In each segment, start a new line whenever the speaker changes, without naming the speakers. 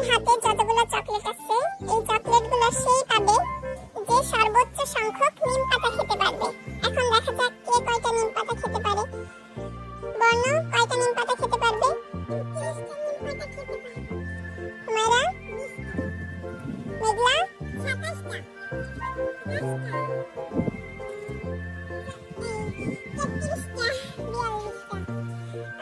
আমার হাতে যতগুলো চকলেট আছে এই চকলেটগুলো সেই পাবে যে সর্বোচ্চ সংখ্যক নিম পাতা খেতে পারবে। এখন দেখা যাক কে কয়টা নিম পাতা খেতে পারে। বর্ণ কয়টা নিম পাতা খেতে পারবে? 30টা নিম পাতা খেতে পারবে। হুমায়রা, মেঘলা 27টা, 28টা, 33টা, 42টা।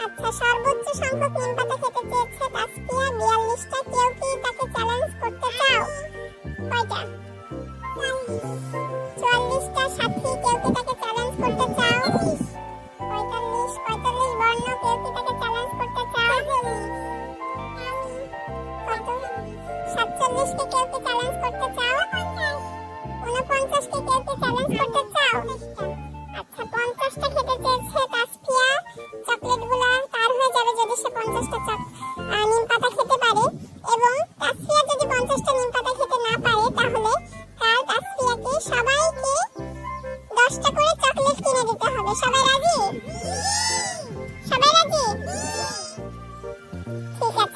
আচ্ছা, সর্বোচ্চ সংখ্যক নিম পাতা খেতে চেয়েছে তাসফিয়া 42টা। কেউ কি তাকে চ্যালেঞ্জ করতে চাও? কয়টা? 44টা। সাথী, কেউ কি তাকে চ্যালেঞ্জ করতে চাও? 45 45। বর্ণ, কেউ কি তাকে চ্যালেঞ্জ করতে চাও? কত? 47 কে কেউ কি চ্যালেঞ্জ করতে চাও? 49 কে কেউ কি চ্যালেঞ্জ করতে চাও? আচ্ছা, 50টা খেতে চেয়েছে তাসফিয়া। চকলেটগুলো তার হয়ে যাবে যদি সে 50টা নিম পাতা খেতে পারে। এবং তাসফিয়া যদি 50টা নিম পাতা খেতে না পারে তাহলে কাল তাসফিয়াকে সবাইকে 10টা করে চকলেট কিনে দিতে হবে। সবাই রাজি? সবাই রাজি? ঠিক আছে।